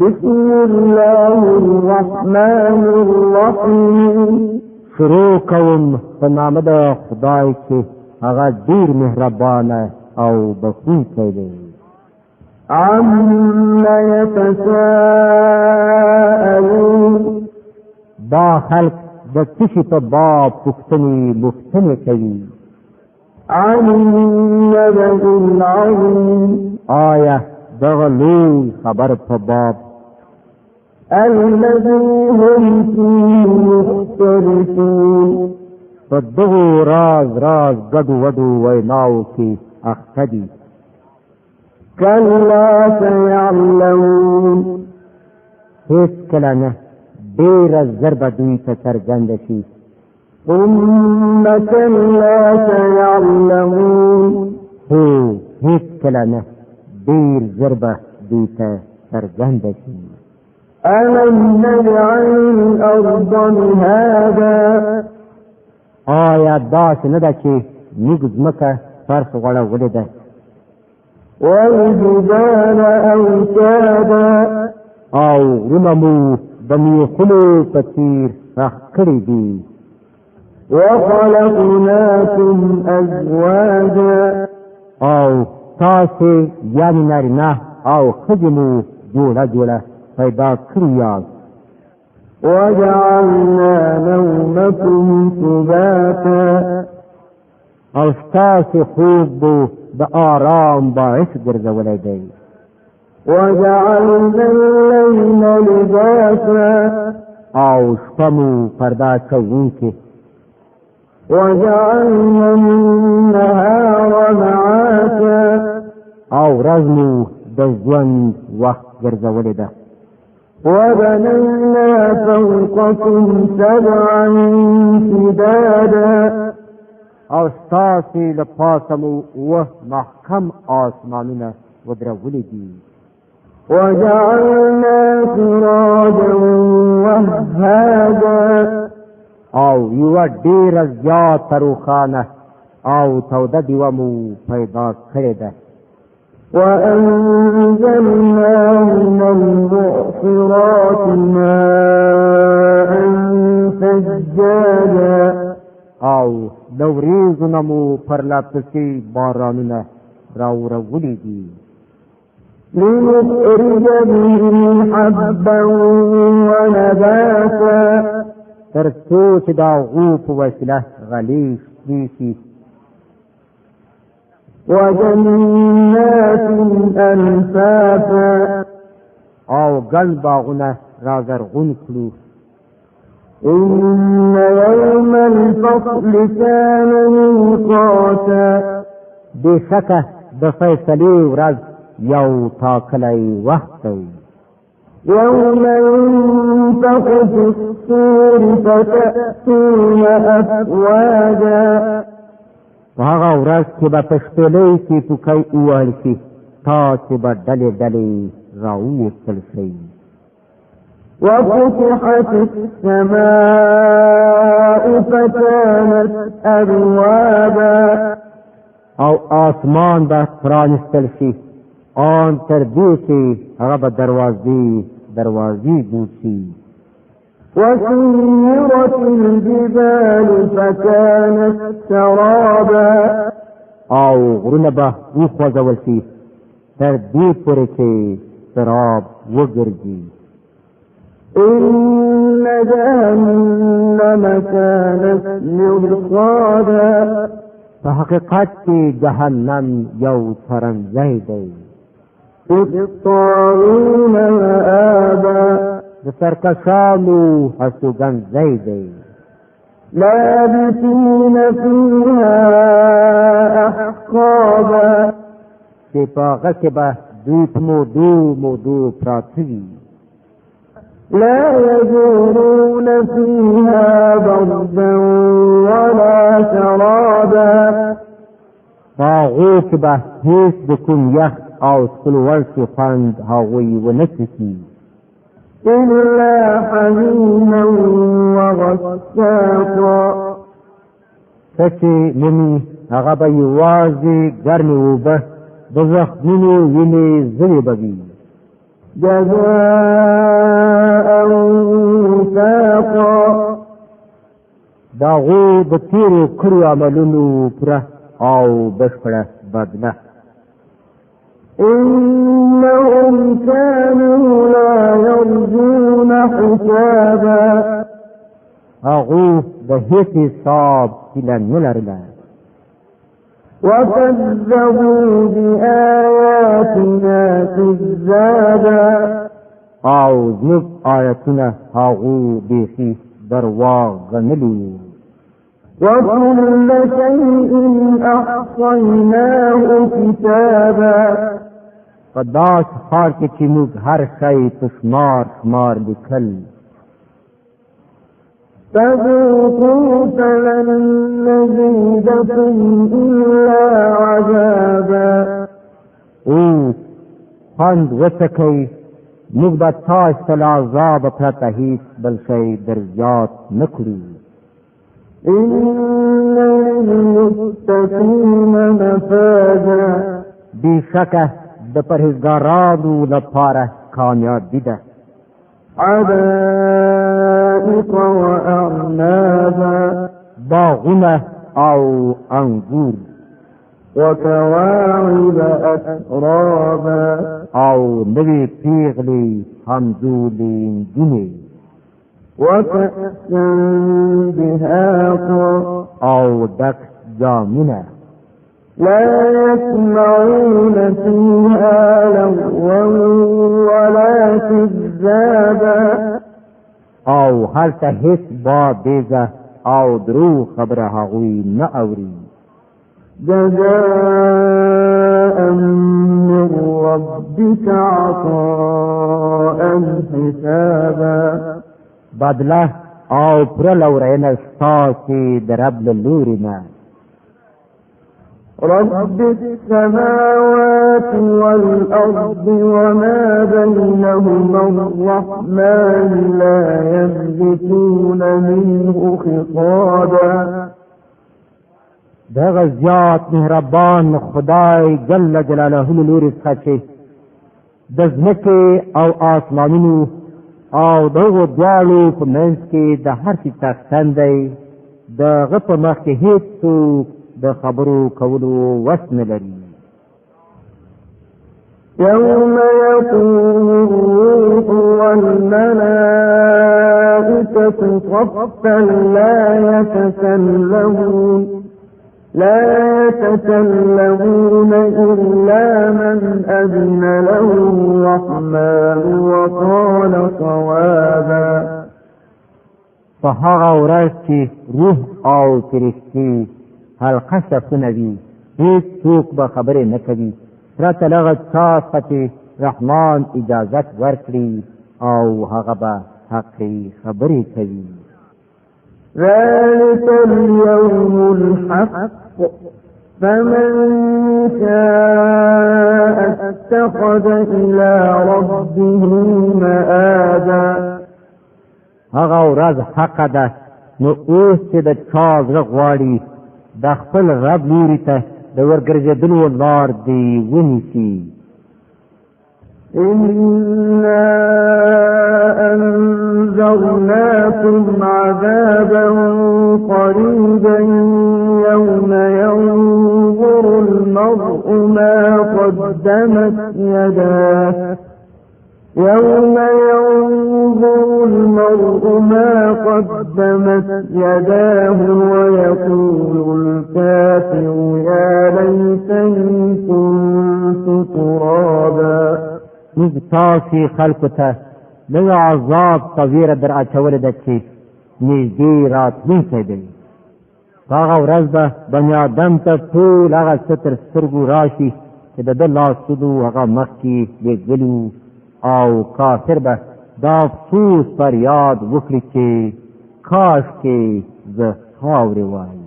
بسم الله الرحمن الرحیم شروع کوم په نام د خدای چې هغه ډیر مهربان او بخښونکی دی. عما يتساءلون دا خلق د څه په باب پوښتنې کوي. عن النبأ العظیم آیا دغه لوی خبر په باب الذي هم فيه مختلفون په دغه راز ګډو وډو ویناو کې اخته دي. كلا سيعلمون هیڅ کله نه ډېره زر به دوی ته څرګنده شي. ثم كلا سيعلمون هو هیڅ کله نه ډېر زر به دوی ته څرګنده شي. ألم نجعل الأرض مهادا آیا داسې نه ده چې موږ ځمکه فرش غوړولې ده والجبال أوتادا او غرونه مو د میخونو په څېر راښ کړي دي. وخلقناكم أزواجا او تاسې یعنې نارینه او ښځې مو جوړه پیدا کړي یاست. وجعلنا نومكم سباتا او ستاسې خوب مو د آرام باعث ګرځولی دی. وجعلنا الليل لباسا او شپه مو پرده کوونکې. وجعلنا النهار معاشا او ورځ مو د ژوند وخت ګرځولی ده. وبنينا فوقكم سبعا شدادا او ستاسې له پاسه مو محکم آسمانونه ودرولي دي. وجعلنا سراجا وهاجا او یوه ډېره زیاته روښانه او توده ډیوه مو پیدا کړې ده. وأنزلنا من المعصرات ماء ثجاجا او د وریځو نه مو پرلپسې بارانونه راورولي دي. لنخرج به حبا ونباتا تر څو چې د هغو په وسیله غلې شي. وجنات ألفافا او ګل باغونه رازرغون کړو. إن يوم الفصل كان ميقاتا بشکه د فیصلې ورځ یو ټاکلی وخت دی. يوم ينفخ في الصور فتأتون أفواجا په هغه ورځ کې به په شپېلۍ کې پوکی ووهل شي، تاسې به ډلې راوویستل شئ. وفتحت السماء فكانت أبوابا او آسمان به پرانستل شي، آن تر دې چې هغه به دروازې جوړ شي. وسيرت الجبال فكانت سرابا او غرونه به وخوځول شي تر دې پورې چې سراب وګرځي. إن جهنم كانت مرصادا په حقیقت کې جهنم یو څرنځی دی. للطاغين مآبا د سرکشانو هستوګنځی دی. لابثين فيها أحقابا چې په هغه کې به دوی په مودو پراته وي. لا يجورون فيها بردا ولا شرابا په هغو کې به هېڅ د کوم یخ او څښلو وړ خوند هغوی ونه څښي. إلا حميما وغساقا څه چې مومي هغه به یوازې ګرمې اوبه د زخمونو وینې ځلې به وي. جزاء وفاقا دا غو د تیرو کړو عملونو پوره او بشپړه بدله. إنهم كانوا لا يرجون حسابا هغو د هیڅ حساب هیله نه لرله وكذبوا بآياتنا كذابا او زموږ آیتونه هغو بیخي درواغ ګڼلي. وكل شيء أحصيناه كتابا په داس حال کې چې موږ هر شی په شمار لیکل. فذوقوا فلن نزيدكم إلا عذابا اوس خوند وڅکئ موږ به تاسو ته له عذابه پرته هېڅ بل شی در زیات نه کړو. إن للمتقين مفازا بېشکه د پرهېزګارانو لپاره کامیابي ده. حدائق وأعنابا باغونه او انګور وكواعب أترابا او نوې پیغلې همزولې نجونې وكأسا دهاقا او ډک جامونه. لا يسمعون فيها لغوا ولا كذابا او هلته هیڅ بېځه او درو خبره هغوی نه اوري. جزاء من ربك عطاء حسابا بدله او پوره لورینه ستاسې د رب له لورې نه. رب السماوات والأرض وما بينهما الرحمن لا يملكون منه خطابا دغه زیات مهربان خدای جل جلاله له لورې څخه چې د ځمکې او آسمانونو او دغو دواړو په منځ کې د هر څه څښتن دی. د هغه په مخ کې هېڅوک د خبرو کولو وس نه لري. يوم يقوم الروح والملائكة صفا لا يتكلمون إلا من أذن له الرحمن وقال صوابا په هغه ورځ چې روح او فرښتې حلقه صفونه وي هېڅوک به خبرې نه کوي پرته له هغه چا څخه چې رحمان اجازت ورکړي او هغه به حقې خبرې کوي. ذلك اليوم الحق فمن شاء اتخذ إلى ربه مآبا هغه ورځ حقه ده نو اوس چې د چا زړه غواړي د خپل رب لوري ته د ورګرځېدلو لار دې ونیسي. إنا أنذرناكم عذابا قريبا يوم ينظر المرء ما قدمت يداه ويقول الكافر يا ليتني كنت ترابا موږ تاسې خلکو ته دغه عذاب په ویره در اچولې ده چې نږدې راتلونکی دی. په هغه ورځ به بني ادم ته ټول هغه څه تر سترګو راشي چې د ده لاسونو هغه مخکې لېږلي او کافر به دا افسوس پر یاد وکړي چې کاش کې زه خاورې وای.